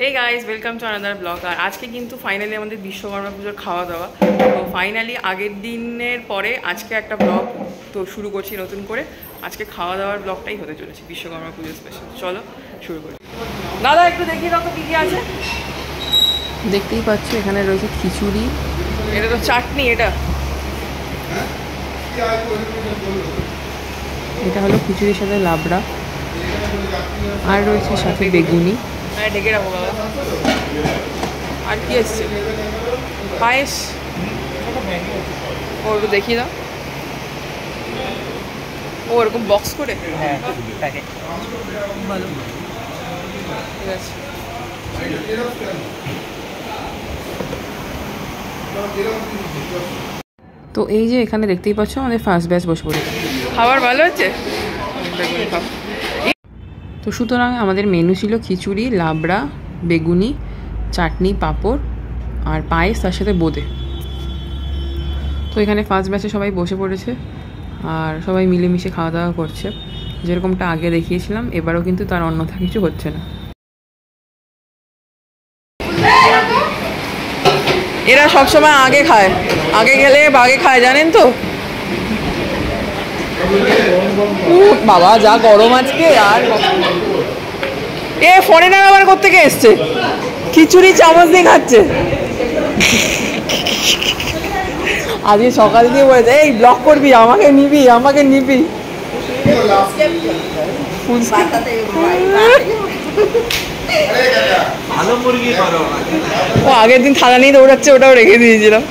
Hey guys welcome to another blog. আর আজকে কিন্তু ফাইনালি আমাদের বিশ্বকর্মা পূজার খাওয়া দাওয়া। তো ফাইনালি আগের দিনের পরে আজকে একটা ব্লগ তো শুরু করছি নতুন করে। আজকে খাওয়া দাওয়ার ব্লগটাই হতে চলেছে বিশ্বকর্মা পূজা স্পেশাল। চলো শুরু করি। দাদা একটু দেখিয়ে দাও তো কী কী আছে। দেখতেই পাচ্ছ এখানে রয়েছে খিচুড়ি, এটা তো চাটনি, এটা হলো খিচুড়ির সাথে লাবড়া, আর রয়েছে সাথে বেগুনি। হ্যাঁ ঢেকে রাখো বাবা। আর কি এসছে? পায়েস। ও একটু দেখিয়ে দাও। ও এরকম বক্স করে। হ্যাঁ ভালো, ঠিক আছে। তো এই যে এখানে দেখতেই পাচ্ছ আমাদের ফার্স্ট ব্যাচ বসে পড়েছে। খাবার ভালো হচ্ছে। তো সুতরাং আমাদের মেনু ছিল খিচুড়ি, লাবড়া, বেগুনি, চাটনি, পাঁপড় আর পায়েস, তার সাথে বোঁদে। তো এখানে ফার্স্ট ব্যাচে সবাই বসে পড়েছে আর সবাই মিলেমিশে খাওয়া দাওয়া করছে, যেরকমটা আগে দেখিয়েছিলাম। এবারও কিন্তু তার অন্যথা কিছু হচ্ছে না। এরা সবসময় আগে খায়, আগে গেলে বাগে খায়, জানেন তো। বাবা যা গরম আজকে। আর এ ফোনে না ব্যবহার করতে কে এসছে? খিচুড়ি চামচ দিয়ে খাচ্ছে। আজকে সকাল দিয়ে বলেছে এই ব্লগ করবি, আমাকে নিবি, আমাকে নিবি। ও আগের দিন থালা নিয়ে দৌড়াচ্ছে, ওটাও রেখে দিয়েছিলাম।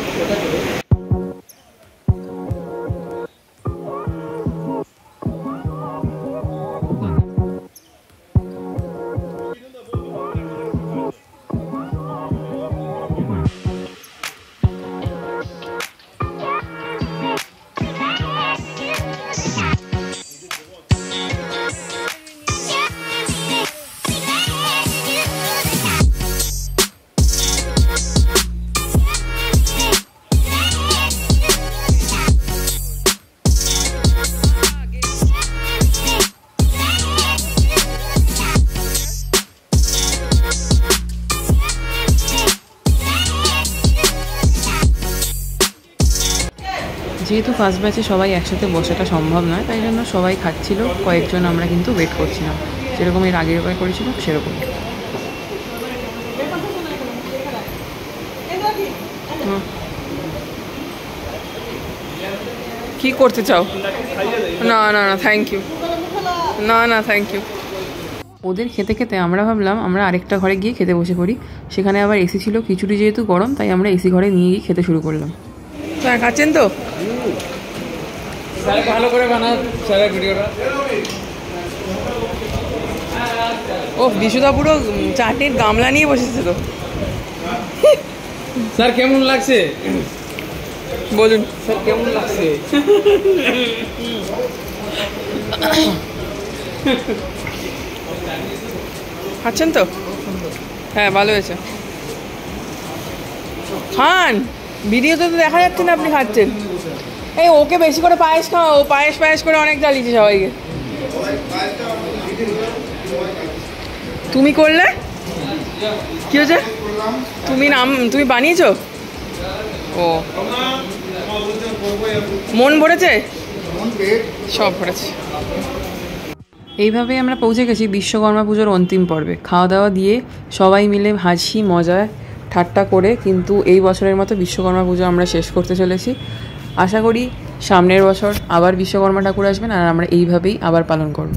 যেহেতু ফার্স্ট ব্যাচে সবাই একসাথে বসাটা সম্ভব নয়, তাই জন্য সবাই খাচ্ছিল, কয়েকজন আমরা কিন্তু ওয়েট করছিলাম, যেরকম এর আগের বার করেছিলাম সেরকম। কি করতে চাও? না না না থ্যাংক ইউ, না না থ্যাংক ইউ। ওদের খেতে খেতে আমরা ভাবলাম আমরা আরেকটা ঘরে গিয়ে খেতে বসে পড়ি। সেখানে আবার এসি ছিল, খিচুড়ি যেহেতু গরম তাই আমরা এসি ঘরে নিয়ে গিয়ে খেতে শুরু করলাম। স্যার খাচ্ছেন তো? স্যার ভালো করে বানাও স্যারের ভিডিওটা। ও বিশুদা পুরো চাটনির গামলা নিয়ে বসেছে তো। স্যার কেমন লাগছে বলুন স্যার, কেমন লাগছে? খাচ্ছেন তো? হ্যাঁ ভালো হয়েছে। খান, ভিডিওতে তো দেখা যাচ্ছে না আপনি খাচ্ছেন। এই ওকে বেশি করে পায়েস খাও, ও পায়েস পায়েস করে অনেক জ্বালিয়েছে সবাইকে। তুমি করলে কি হয়েছে? তুমি বানিয়েছো? ও মন ভরেছে? সব ভরেছে। এইভাবেই আমরা পৌঁছে গেছি বিশ্বকর্মা পুজোর অন্তিম পর্বে। খাওয়া দাওয়া দিয়ে সবাই মিলে হাসি মজায় ঠাট্টা করে কিন্তু এই বছরের মতো বিশ্বকর্মা পুজো আমরা শেষ করতে চলেছি। আশা করি সামনের বছর আবার বিশ্বকর্মা ঠাকুর আসবেন আর আমরা এইভাবেই আবার পালন করব।